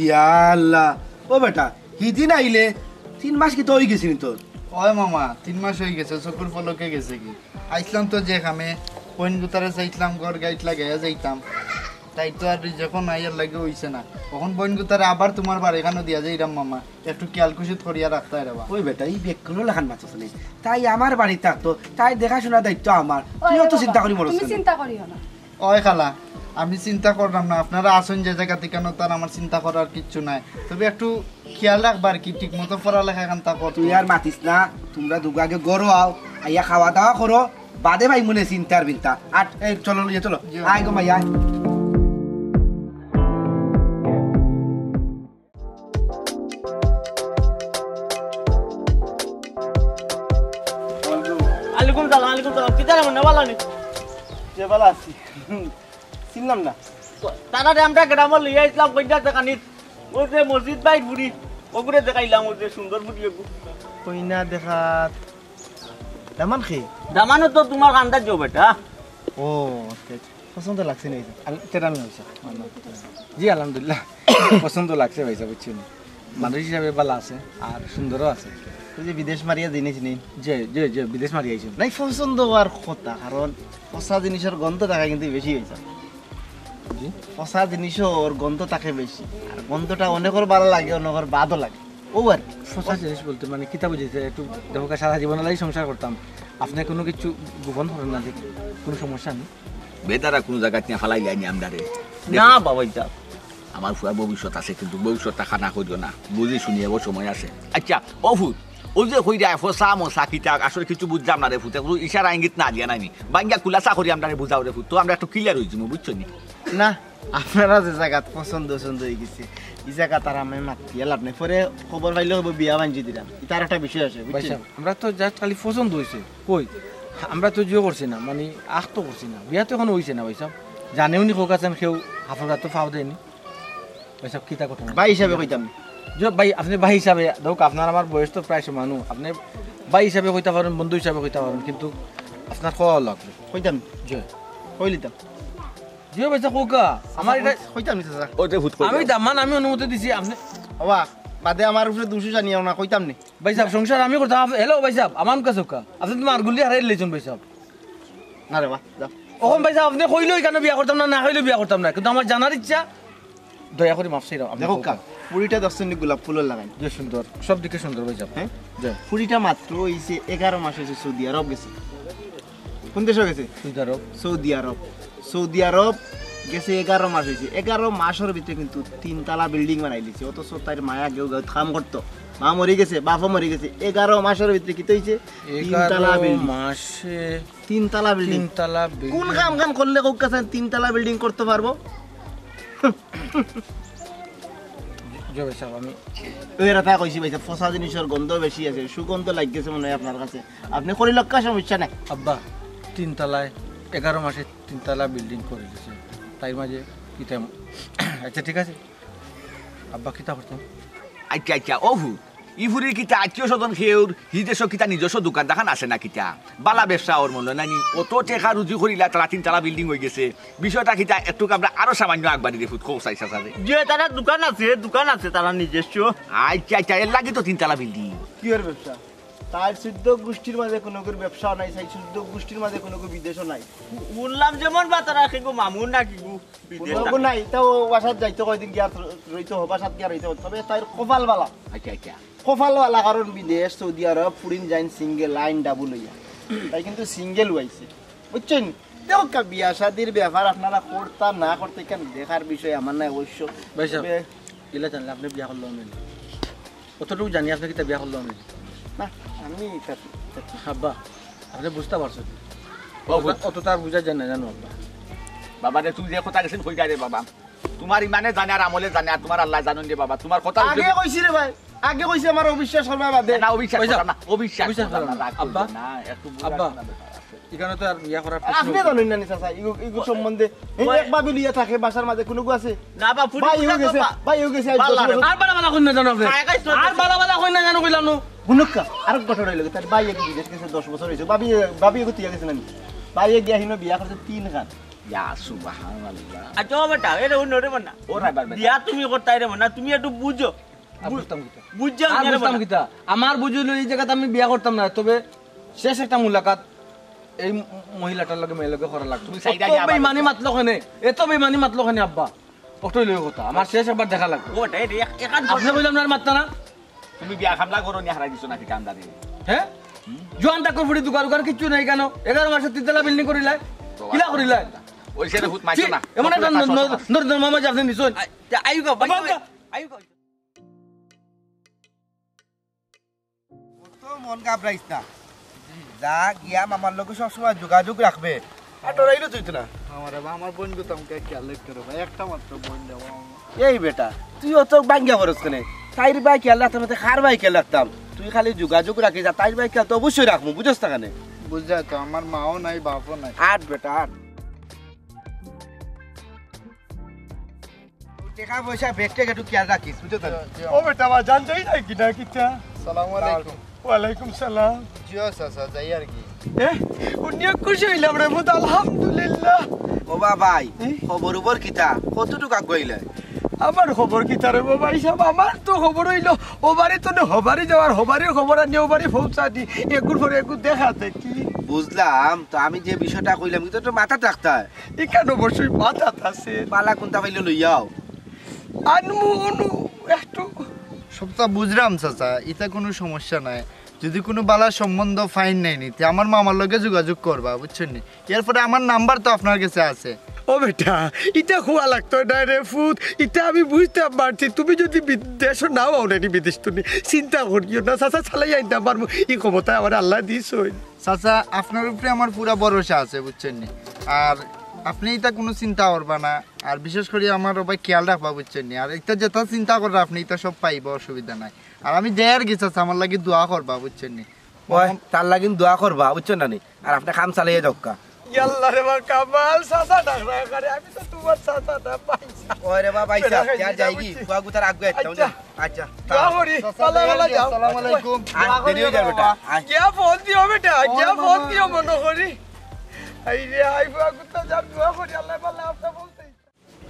ইয়াল্লা ও বেটা হিদিন আইলে 3 মাস কি তো হই গেছিনি তোর ওই মামা 3 মাস হয়ে গেছে চকুর পলকে গেছে কি আইসলাম তো যে খামে কোন গুতারে যাইতলাম ঘর গাইট লাগাইয়া যাইতাম তাই তো আর যখন আইয়ার লাগে হইছে না তখন বোন গুতারে আবার তোমার বাড়ি এখানে দিয়া যাইরাম মামা একটু খেয়াল খুশিত করিয়া রাখতে রেবা ওই বেটা এই বেকুনো লেখান মাছ নেই তাই আমার বাড়ি থাকতো তাই দেখাশোনা দায়িত্ব আমার তুইও তো চিন্তা করি মরছ তুমি চিন্তা করিও না ওই খালা আমি চিন্তা করলাম না আপনারা আসুন যে জায়গা থেকে তার আমার চিন্তা করার কিচ্ছু নাই তবে একটু খেয়াল রাখবার কি ঠিক মতো পড়ালেখা এখান তা কর তুই আর মাতিস না তোমরা দুগাগে গরো আও আইয়া খাওয়া দাওয়া করো বাদে ভাই মনে চিন্তার বিন্তা আর এই চলো লিয়ে চলো আয় গো ভাই আয় আলাইকুম সালাম কিতারে মনে ভালো নি যে ভালো আছি চিনলাম না তারা আমরা গ্রামে লিয়ে আইছিলাম কইটা দেখানিত ওই যে মসজিদ বাইর বুড়ি ওগুলো দেখাইলাম ওই যে সুন্দর বুড়ি কইনা দেখাত দামান খে দামানো তো তোমার আন্দাজ যাও বেটা ও পছন্দ লাগছে না তেরা আমি হয়েছে জি আলহামদুলিল্লাহ পছন্দ লাগছে ভাইসা বুঝছি মানুষ হিসাবে ভালো আছে আর সুন্দরও আছে যে বিদেশ মারিয়া জিনিস নেই যে যে যে বিদেশ মারি আইছো নাই পছন্দ আর কথা কারণ পচা জিনিসের গন্ধ থাকে কিন্তু বেশি হয়েছে পচা জিনিসের গন্ধ থাকে বেশি আর গন্ধটা অনেকের ভালো লাগে অনেকের বাদও লাগে ও আর পচা জিনিস বলতে মানে কিতা বুঝেছে একটু দেখো সারা জীবন লাগি সংসার করতাম আপনি কোনো কিছু গোপন করেন না দেখি কোনো সমস্যা নেই বেতারা কোনো জায়গা নিয়ে ফালাই যায়নি আমদারে না বাবা যা আমার ফুয়া ভবিষ্যৎ আছে কিন্তু ভবিষ্যৎটা খানা করিও না বুঝি শুনি এবার সময় আছে আচ্ছা ও ফুট ও যে কই যায় ফসা মশা কিতা আসলে কিছু বুঝলাম না রে ফুতে ইশারা ইঙ্গিত না দিয়া নাইনি বাঙ্গা কুলাসা করি আমরা বুঝাও রে ফুট তো আমরা একটু ক্লিয়ার হয়েছি বুঝছো নি না আপনারা যে জায়গা পছন্দ হয়ে গেছে এই জায়গা তারা আমি মাতিয়ে লাভ নেই পরে খবর পাইলে হবো বিয়া বাঞ্জি দিলাম তার একটা বিষয় আছে আমরা তো জাস্ট খালি পছন্দ হয়েছে কই আমরা তো জিও করছি না মানে আখ তো করছি না বিয়া তো এখন হয়েছে না ভাই সাহেব জানেও নি খোক আছেন কেউ হাফার তো ফাও দেয়নি ভাই সাহেব কিতা কথা ভাই হিসাবে কইতাম যে ভাই আপনি ভাই হিসাবে ধরুক আপনার আমার বয়স তো প্রায় সমানু আপনি ভাই হিসাবে কইতে পারেন বন্ধু হিসাবে কইতে পারেন কিন্তু আপনার খাওয়া লাগবে কইতাম জয় কইলিতাম জিও ভাই সাহেব কোকা আমার এটা কইতাম নি চাচা ওইটা ভূত কই আমি দামান আমি অনুমতি দিছি আপনি বাবা বাদে আমার উপরে 200 জানিও না কইতাম নি ভাই সাহেব সংসার আমি করতাম হ্যালো ভাই সাহেব আমার কাছে কোকা আপনি তোমার গুলি হারাই লেছেন ভাই সাহেব না রে বা যাও ওখান ভাই সাহেব আপনি কইলেই কেন বিয়া করতাম না কইলে বিয়া করতাম না কিন্তু আমার জানার ইচ্ছা দয়া করে মাফ চাইরাম আপনি দেখো কা পুরিটা 10 নি গোলাপ ফুল লাগাই যে সুন্দর সব দিকে সুন্দর ভাই সাহেব হ্যাঁ জয় পুরিটা মাত্র হইছে 11 মাস হইছে সৌদি আরব গেছে কোন দেশে গেছে সৌদি আরব গেছে 11 মাস হইছে 11 মাসের ভিতরে কিন্তু 3 তলা বিল্ডিং বানাই দিছে অথচ তার মায়া কেউ কাম করতো মা মরে গেছে বাবা মরে গেছে 11 মাসের ভিতরে কি হইছে 3 তলা বিল্ডিং মাসে 3 তলা বিল্ডিং কোন কাম করলে কোক কাছে 3 তলা বিল্ডিং করতে পারবো জয় ভাই সাহেব আমি ওই রাতা কইছি ভাই ফসা জিনিসের গন্ধ বেশি আছে সুগন্ধ লাগতেছে মনে হয় আপনার কাছে আপনি করি লক্কা সমস্যা নাই আব্বা 3 তলায় 11 মাসে 3 তলা বিল্ডিং করে দিয়েছে তাই মাঝে কিতা আচ্ছা ঠিক আছে আব্বা কিতা করতাম আচ্ছা আচ্ছা ওহু ইফুরির কিতা আত্মীয় স্বজন খেউর হিদেশ কিতা নিজস্ব দোকান দেখান আছে না কিতা বালা ব্যবসা ওর মূল্য নানি অত টেকা রুজি করিলা তারা 3 তলা বিল্ডিং হয়ে গেছে বিষয়টা কিতা একটু আমরা আরো সামান্য আগবাড়ি দিয়ে ফুট খোঁজ চাইছা সাথে যে তারা দোকান আছে তারা নিজস্ব আচ্ছা আচ্ছা এর লাগে তো 3 তলা বিল্ডিং কি এর ব্যবসা তার শুদ্ধ গোষ্ঠীর মাঝে কোনো ব্যবসা নাই সেই শুদ্ধ গোষ্ঠীর মাঝে কোনো বিদেশও নাই শুনলাম যেমন বা তারা খেগো মামুন না কিগু বিদেশ কোনো নাই তাও বাসাত যাইতে কয়দিন গিয়া রইতে হবে বাসাত গিয়া রইতে হবে তবে তার কপাল বালা আচ্ছা আচ্ছা কপাল বালা কারণ বিদেশ সৌদি আরব ফুরিন যাইন সিঙ্গেল লাইন ডাবল হইয়া তাই কিন্তু সিঙ্গেল হইছে বুঝছেন দেখো কা বিয়া শাদির ব্যাপার আপনারা করতা না করতে কেন দেখার বিষয় আমার নাই অবশ্য ভাই সাহেব ইলা জানলে আপনি বিয়া করলো আমি অতটুকু জানি আপনি কিতা বিয়া করলো আমি না আমি আব্বা আপনি বুঝতে পারছেন অত তার বুঝা যায় না জানো আব্বা বাবা রে তুমি যে কথা গেছেন কই রে বাবা তোমার ইমানে জানে আর আমলে জানে আর তোমার আল্লাহ জানেন রে বাবা তোমার কথা আগে কইছি রে ভাই আগে কইছি আমার অবিশ্বাস করবা বাদে না অবিশ্বাস করো না অবিশ্বাস করো না আব্বা না একটু আব্বা এখানে তো আর বিয়া করার আপনি জানেন না চাচা ইগো সম্বন্ধে একবার বিলিয়া থাকে বাসার মাঝে কোনো আছে না বা ফুরি ভাই হয়ে গেছে আর বালা কই না জানো আপনি আর বালা কই না জানো কইলাম হুনুকা আরেক ঘটনা হইল তার ভাই এক বিদেশ গেছে 10 বছর হইছে ভাবি এগো তিয়া গেছে না ভাই গিয়া হিনো বিয়া করতে 3 গান ইয়া সুবহানাল্লাহ আচ্ছা বেটা এটা উন্নরে মনা ও রাইবার বিয়া তুমি করতাই রে মনা তুমি একটু বুঝো বুঝতাম কিতা আমার বুঝিল এই জায়গাতে আমি বিয়া করতাম না তবে শেষ একটা মুলাকাত এই মহিলাটার লগে মেয়ের লগে করা লাগতো তুমি সাইডা এত বেমানি মাতলো কেনে এত বেমানি মাতলো কেনে আব্বা অতই লই কথা আমার শেষ একবার দেখা লাগতো ওটা একান আপনি কইলাম না আর মাততা না তুমি বিয়া খামলা করো নি হারাই দিছো নাকি কামদারি হ্যাঁ জোয়ান টাকা ফুড়ি দোকান কিচ্ছু নাই কেন 11 মাসে 3 তলা বিল্ডিং করিলাই কিলা করিলাই ওই সেরে হুত মাইছো না এমন একটা নর মামা আপনি নিছুন আইগো আইগো তো মন ঘাবড়াইস না যা গিয়া মামার লোক সবসময় যোগাযোগ রাখবে আর তোরাইলো তুই তো না আমার বোন তো আমাকে খেয়াল রাখতে হবে ভাই একটা মাত্র বোন দেওয়া এই বেটা তুই অত বাঙ্গিয়া খরচ কেনে তাইর ভাই খেয়াল রাখতাম খার ভাই খেয়াল রাখতাম তুই খালি যোগাযোগ রাখি যা তাইর ভাই খেয়াল তো অবশ্যই রাখবো বুঝস না কেনে বুঝা তো আমার মাও নাই বাপও নাই আট বেটা আট টাকা পয়সা ব্যাগ ট্যাগ একটু খেয়াল রাখিস বুঝছো তো ও বেটা বা জান যাই না কিনা কিতা সালাম আলাইকুম ওয়ালাইকুম সালাম জিও চাচা যাই আর কি উনিও খুশি হইলাম রে মুদ আলহামদুলিল্লাহ ও ভাই খবর উপর কিতা কতটুকু আগুয়াইলে আমার খবর কি তারে বাবা হিসাব আমার তো খবর হইলো ওবারে তো হবারি যাওয়ার হবারির খবর আর ওবারে পৌঁছা দি এগুর পরে এগুর দেখাতে কি বুঝলাম তো আমি যে বিষয়টা কইলাম কিন্তু তো মাথা রাখতা এখানে অবশ্যই মাথা আছে পালা কোনটা পাইলে লইয়াও আনমু একটু সবটা বুঝলাম চাচা এটা কোনো সমস্যা নাই যদি কোনো বালা সম্বন্ধ ফাইন নাই নিতে আমার মামার লগে যোগাযোগ করবা বুঝছেন নি এরপরে আমার নাম্বার তো আপনার কাছে আছে ও বেটা এটা খোয়া লাগতো না রে ফুট এটা আমি বুঝতাম পারছি তুমি যদি বিদেশ নাও অলরেডি বিদেশ তুমি চিন্তা করিও না চাচা চালাই আনতে পারবো এই ক্ষমতা আমার আল্লাহ দিস চাচা আপনার উপরে আমার পুরা ভরসা আছে বুঝছেন নি আর আপনি এটা কোনো চিন্তা করবা না আর বিশেষ করে আমার ভাই খেয়াল রাখবা বুঝছেন নি আর এটা যেটা চিন্তা করবা আপনি এটা সব পাইবা অসুবিধা নাই আর আমি দেয়ার গেছি আমার লাগে দোয়া করবা বুঝছেন নি ওই তার লাগিন দোয়া করবা বুঝছো না নি আর আপনি কাম চালিয়ে যাওকা ইয়াল্লা রে বা কামাল সাদা ডাকরা করে আমি তো তোমার সাদাটা পাইছা ওই রে বাবা আইছা আর যাইগি বুয়া গুতার আগে আচ্ছা আচ্ছা দোয়া করি পালা পালা যাও আসসালামু আলাইকুম দেরি হয়ে যাবে বেটা क्या फोन दियो बेटा क्या फोन दियो মনো করি আই রে আই বুয়া গুতা যাব দোয়া করি আল্লাহ পাল্লা আপনি বলতে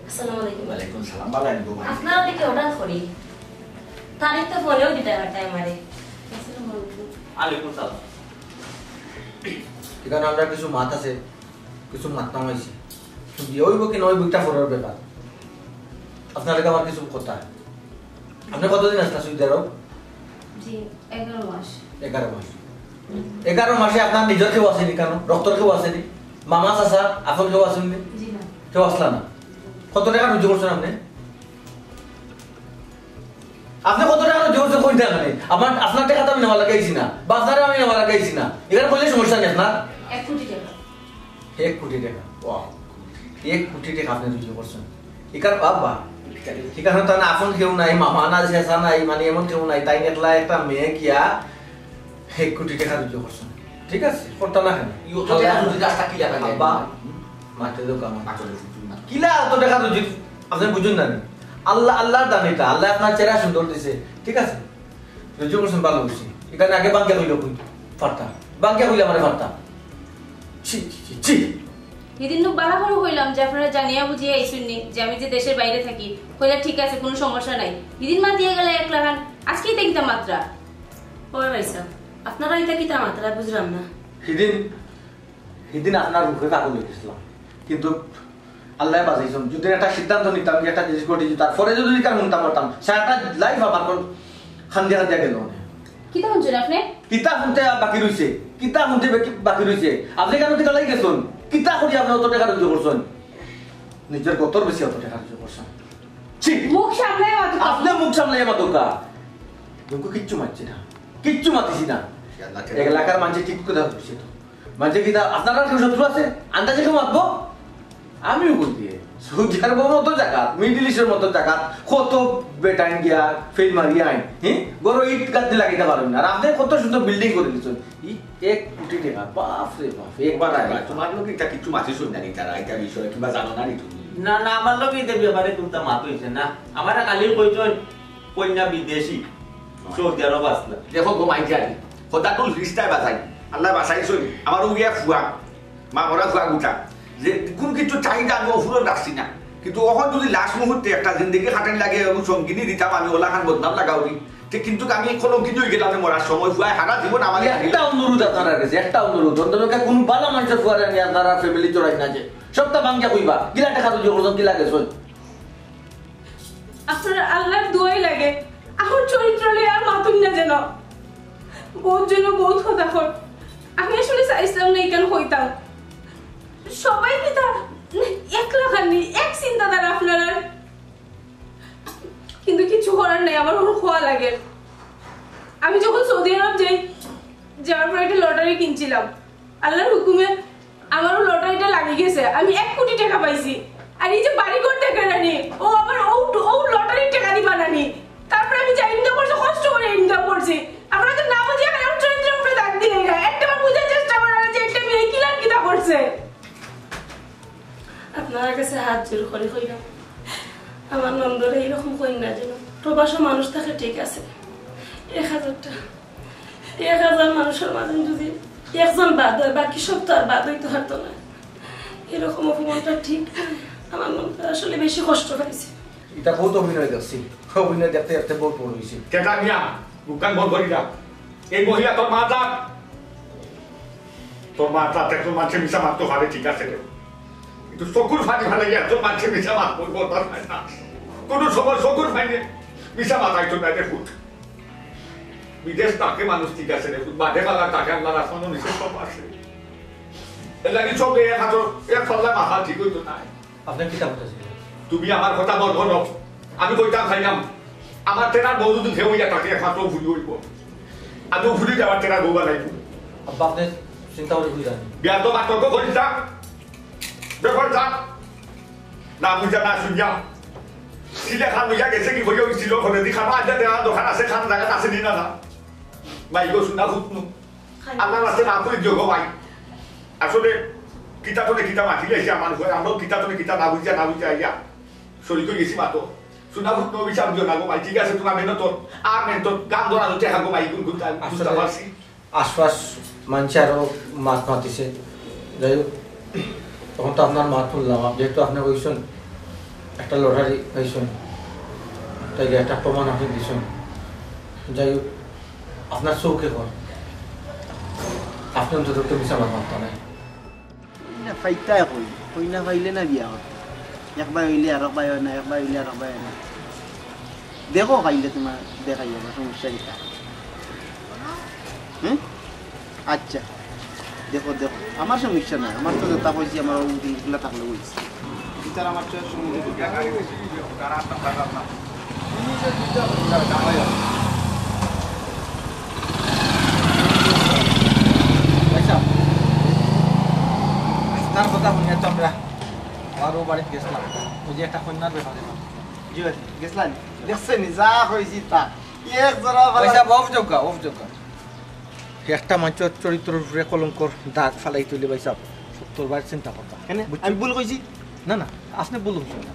আসসালামু আলাইকুম ওয়ালাইকুম সালাম ভালো আইবো আপনারা দিকে অর্ডার করি তারিখ তো ফোনেও দিতে পারতাই আমারে আসসালামু আলাইকুম আলাইকুম সালাম এখানে আমরা কিছু মাত আছে কিছু মাত নামাইছি বিয়ে হইব কি নয় বুকটা ফোরের ব্যাপার আপনার কাছে আমার কিছু কথা আপনি কতদিন আসছেন সৌদি আরব জি 11 মাস 11 মাস 11 মাসে আপনার নিজের কেউ আসেনি কেন রক্তর কেউ আসেনি মামা চাচা আপন কেউ আসেননি জি না কেউ আসলা না কত টাকা রুজু করছেন আপনি আপনি কত টাকা রুজু করছেন কই টাকা নেই আমার আপনার টাকা তো আমি নেওয়া লাগাইছি না বা আপনারা আমি নেওয়া লাগাইছি না এখানে বললে সমস্যা নেই আপনার 1 কোটি টাকা 1 কোটি টাকা ওয়াও 1 কোটি টাকা আপনি রুজু করছেন এখানে বাবা এখানে তো না আপন কেউ নাই মামা না শেষা নাই মানে এমন কেউ নাই তাই একলা একটা মেয়ে গিয়া 1 কোটি টাকা রুজু করছেন ঠিক আছে করতে না কেন ইউ তো টাকা যদি রাস্তা কি লাগা যায় বাবা মাঠে তো কাম আসলে ফুটু না কিলা এত টাকা রুজু আপনি বুঝুন না আল্লাহ আল্লাহর দান এটা আল্লাহ আপনার চেহারা সুন্দর দিছে ঠিক আছে রুজু করছেন ভালো হইছে এখানে আগে বাঙ্গা হইল কই ফাটা বাঙ্গা হইলে আমারে ফাটা ছি ছি ছি এদিন তো বারবার কইলাম যে আপনারা জানিয়া বুঝিয়ে আইসুননি যে আমি যে দেশের বাইরে থাকি কইলা ঠিক আছে কোনো সমস্যা নাই এদিন মা দিয়ে গেলে 1 লাখ আজকেই দেখতা মাত্রা ওই ভাইসা আপনারা এটা কি তা মাত্রা বুঝলাম না সেদিন আপনার মুখে কাগজ লিখেছিলাম কিন্তু আল্লাহ বাজাইছেন যদি একটা সিদ্ধান্ত নিতাম যে একটা জিনিস ঘটে তারপরে যদি কার মনটা করতাম সারাটা লাইফ আমার খান্দিয়া খান্দিয়া গেল কি তা হচ্ছে আপনি কিতাব শুনতে বাকি রইছে কিতাব শুনতে বাকি রইছে আপনি কেন টিকা লাগি গেছেন কিতাব করি আপনি অত টাকা রুজু করছেন নিজের কতর বেশি অত টাকা রুজু করছেন মুখ সামলাই আপনি মুখ সামলাই আমার দোকা দুঃখ কিচ্ছু মারছি না কিচ্ছু মাতিছি না এলাকার মানুষ ঠিক কথা হচ্ছে তো মানুষ কি আপনারা কেউ শত্রু আছে আন্দাজে কেউ মাতবো আমিও বল দিয়ে সৌদি আরবের মতো জায়গা মিডল ইস্টের মতো জায়গা কত বেটাইন গিয়া ফেল মারিয়া আইন হ্যাঁ গরো ইট কাটতে লাগাইতে পারবেন না আর আপনি কত সুন্দর বিল্ডিং করে দিচ্ছেন 1 কোটি টাকা বাপ রে বাপ একবার আইবা তোমার লোক এটা কিছু মাছি শুন জানি তারা এটা বিষয়ে কিবা জানো না নি তুমি না না আমার লোক এদের ব্যাপারে কোনটা মাত হইছে না আমার কালি কইছন কন্যা বিদেশি সৌদি আরব আসলা দেখো ঘুমাই যাই হঠাৎ রিস্তায় বাজাই আল্লাহ বাসাইছই আমার উগিয়া ফুয়া মা ওরা ফুয়া গুটা যে কোন কিছু চাহিদা আমি অফুরত রাখছি না কিন্তু ওখন যদি লাস্ট মুহূর্তে একটা জিন্দগি খাটেন লাগে সঙ্গিনী দিতাম আমি ওলা খান বদনাম লাগাও দি কিন্তু আমি কলঙ্কিত হয়ে গেলাম মরার সময় ফুয়ায় সারা জীবন আমার একটা অনুরোধ আপনার কাছে একটা অনুরোধ অন্তত কোন ভালো মানুষের ফুয়ারে নিয়ে আপনারা ফ্যামিলি চড়াই না যে সবটা ভাঙ্গা কইবা গিলা টাকা তো জোর কি লাগে শুন আপনার আল্লাহর দোয়াই লাগে আমার চরিত্র নিয়ে আর মাতুন না যেন বহুত জন্য বহুত কথা কর আমি আসলে চাইছিলাম না এখানে হইতাম সবাই কি তা 1 লাখ আনি এক চিন্তাধারা আপনার কিন্তু কিছু করার নেই আমার ওর খোয়া লাগে আমি যখন সৌদি আরব যাই যাওয়ার পর একটা লটারি কিনছিলাম আল্লাহর হুকুমে আমারও লটারিটা লাগি গেছে আমি 1 কোটি টাকা পাইছি আর এই যে বাড়ি ঘর টাকা রানি ও আবার ও লটারির টাকা দিবা নানি তারপরে আমি যা ইনকাম করছি কষ্ট করে ইনকাম করছি আপনারা তো না বুঝে আমার চরিত্রের উপরে দাগ দিয়ে গেছে একটাবার বুঝার চেষ্টা করেন যে একটা মেয়ে কিলার কিতা করছে আপনার কাছে হাত জোর করে কইলাম আমার নন্দরে এইরকম কই না যেন প্রবাসী মানুষ থাকে ঠিক আছে 1000 মানুষের মাঝে যদি একজন বাদ হয় বাকি সব তো আর বাদ হইতে পারতো না এরকম অপমানটা ঠিক আমার মনটা আসলে বেশি কষ্ট পাইছে এটা বহুত অভিনয় দেখছি অভিনয় দেখতে দেখতে বহুত বড় হয়েছে কেটা মিয়া বুকান বল করি যা এই মহিলা তোর মা যা তোর মা তাতে তোর মাঝে মিশা মারতো ভাবে ঠিক আছে রে কিন্তু চকুর ফাটি ভালো গিয়া তোর মাঝে মিশা মার বলবো তার না কোনো সময় চকুর ফাইনে মিশা মাথায় তো না ফুট বিদেশ তাকে মানুষ ঠিক আছে রে ফুট বাদে বালা তাকে আল্লাহ রাসমানো নিষেধ সব আসে এর লাগে সব এক হাজার এক ফল্লা মাথা ঠিক হইতো না আপনার কিতা বলতেছে তুমি আমার কথা বল ধর আমি কইতাম খাইলাম আমার তেনার বউ যদি খেয়ে হইয়া তাকে একমাত্র ভুলি হইব আমি ভুলি যাওয়ার তেনার বউ বানাইব আব্বা আপনি চিন্তা করে বুঝান বিয়া তো মাত্র করিস যা দেখো যা না বুঝা না শুনিয়া সিলে খান হইয়া গেছে কি হইয়া ছিল ঘরে দি খানো আজ তেনার দোকান আছে খান জায়গা আছে নি না না মাইগো শুনা ফুটনু আল্লাহর রাস্তে না করে যোগ ভাই আসলে কিতাবনে কিতাব মাতিলে এসে আমার ঘরে আমরাও কিতাবনে কিতাব না বুঝে আইয়া শরীর করে গেছি মাতো শোনা ভুট বিচার দিও না গো ভাই ঠিক আছে তোমার মেহনত আর মেহনত গান ধরা হচ্ছে হাগো ভাই গুন গুনতে বুঝতে পারছি আশ্বাস মানছে আরো মাত মাতিছে যাই হোক তখন তো আপনার মাত তুললাম যেহেতু আপনি কইছেন একটা লটারি পাইছেন তাই একটা প্রমাণ আপনি দিয়েছেন যাই হোক আপনার চৌকে কর আপনি অন্তত তো মিশা মাত মারত নাই ফাইতাই কই না পাইলে না বিয়া হয় একবার হইলে আর একবার হয় না একবার হইলে আর একবার হয় না দেখো খাইলে তোমার দেখাই যাবে সমস্যা কিটা আচ্ছা দেখো দেখো আমার সমস্যা নাই আমার তো যেটা কইছি আমার ওগুলা থাকলে বলছি বিচার আমার তো তার কথা শুনে তো আমরা আরও বাড়িতে গেছিলাম ওই যে একটা কন্যার ব্যাপারে গেছলাম দেখছেন যা কইছি তা এক জরা পয়সা অবযোগ্য একটা মানুষের চরিত্রের উপরে কলঙ্কর দাগ ফালাই তুলে পাইছা 70 বার চিন্তা করতা আমি ভুল কইছি না না আপনি ভুল হচ্ছেন না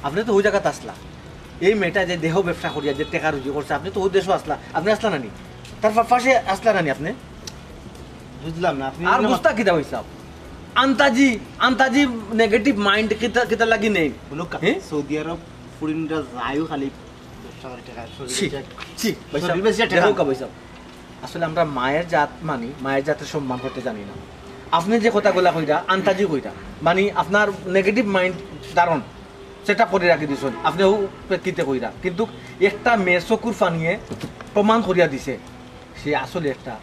আপনি তো ওই জায়গাতে আসলা এই মেয়েটা যে দেহ ব্যবসা করিয়া যে টেকা রুজি করছে আপনি তো ওই দেশও আসলা আপনি আসলা নানি তার পাশে আসলা নানি আপনি বুঝলাম না আপনি আর বুঝতা কিতা হইছা আন্তাজি নেগেটিভ মাইন্ড কিতা লাগি নেই বলো সৌদি আরব ফুরিনরা যায়ও খালি ব্যবসা করে টাকা আসলে আমরা মায়ের জাত মানি মায়ের জাতের সম্মান করতে জানি না আপনি যে কথাগুলা কইরা আন্তাজি কইরা মানে আপনার নেগেটিভ মাইন্ড ধারণ সেটা করে রাখি দিয়েছেন আপনিও প্রেক্ষিতে কইরা কিন্তু একটা মেয়ের চকুর ফানিয়ে প্রমাণ করিয়া দিছে সে আসলে একটা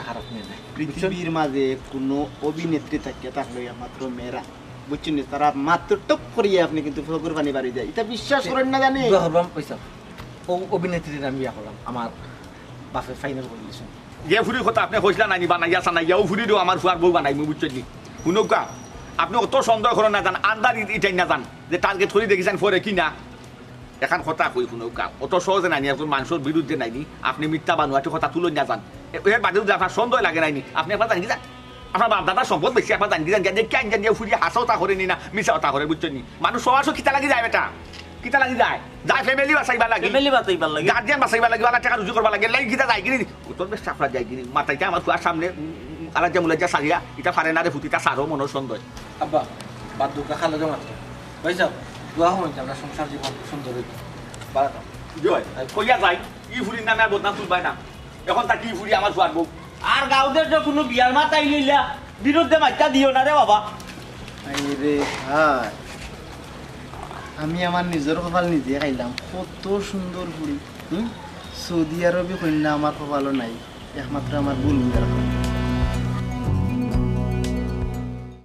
খারাপ মেয়ে নাই পৃথিবীর মাঝে কোনো অভিনেত্রী থাকে থাকলে মাত্র মেয়েরা বুঝছেন তারা মাত্র টপ করিয়ে আপনি কিন্তু ফকুর পানি বাড়ি যায় এটা বিশ্বাস করেন না জানি পয়সা ও অভিনেত্রীর আমি বিয়া করলাম আমার বাপে ফাইনাল করে দিয়েছেন যে ফুরির কথা আপনি কইসলা নানি বানাইয়া সানাইয়া ও ফুরিরও আমার ফুয়ার বউ বানাই মুই বুঝছেন শুনুকা আপনি অত সন্দেহ করেন না জান আন্দার ইটাই না জান যে টার্গেট করে দেখেছেন পরে কি না এখন কথা কই শুনুকা অত সহজে নাইনি একজন মানুষের বিরুদ্ধে নাইনি আপনি মিথ্যা বানোয়াটি কথা তুলে না যান এর বাদে যদি আপনার সন্দেহ লাগে নাইনি আপনি একবার জানি যান আপনার বাপ দাদার সম্পদ বেশি একবার জানি যান যে কেন জানিয়ে ফুরিয়ে হাসাও তা করে নি না মিশাও তা করে বুঝছেন মানুষ সবার কিতা লাগি যায় বেটা কিতা লাগি যায় যাই ফ্যামিলি বাঁচাইবা লাগে গার্জিয়ান বাঁচাইবা লাগে বালা টাকা রুজি করবা লাগে লাগি কিতা যায় কিনি তোর বেশ চাপড়া যায় কিনি মাথাইতে আমার ফুয়ার সামনে আলাদা যে মুলে যা সারিয়া এটা ফারে না রে ফুটিটা সারও মনের সন্দেহ আব্বা বাদ দুকা খালো জমা বুঝছো দোয়া হই আমরা সংসার জীবন সুন্দর হইতো বাড়াতাম জয় কইয়া যাই ই ফুরির নামে আর বদনাম তুলবাই না এখন তা কি ফুরি আমার ফুয়ার বউ আর গাউদের যে কোনো বিয়ার মাথায় লইলা বিরুদ্ধে মাইটা দিও না রে বাবা রে হায় আমি আমার নিজের কপাল নিজে খাইলাম কত সুন্দর বুড়ি সৌদি আরবে কন্যা আমার কপালও নাই একমাত্র আমার ভুল বুঝে রাখলাম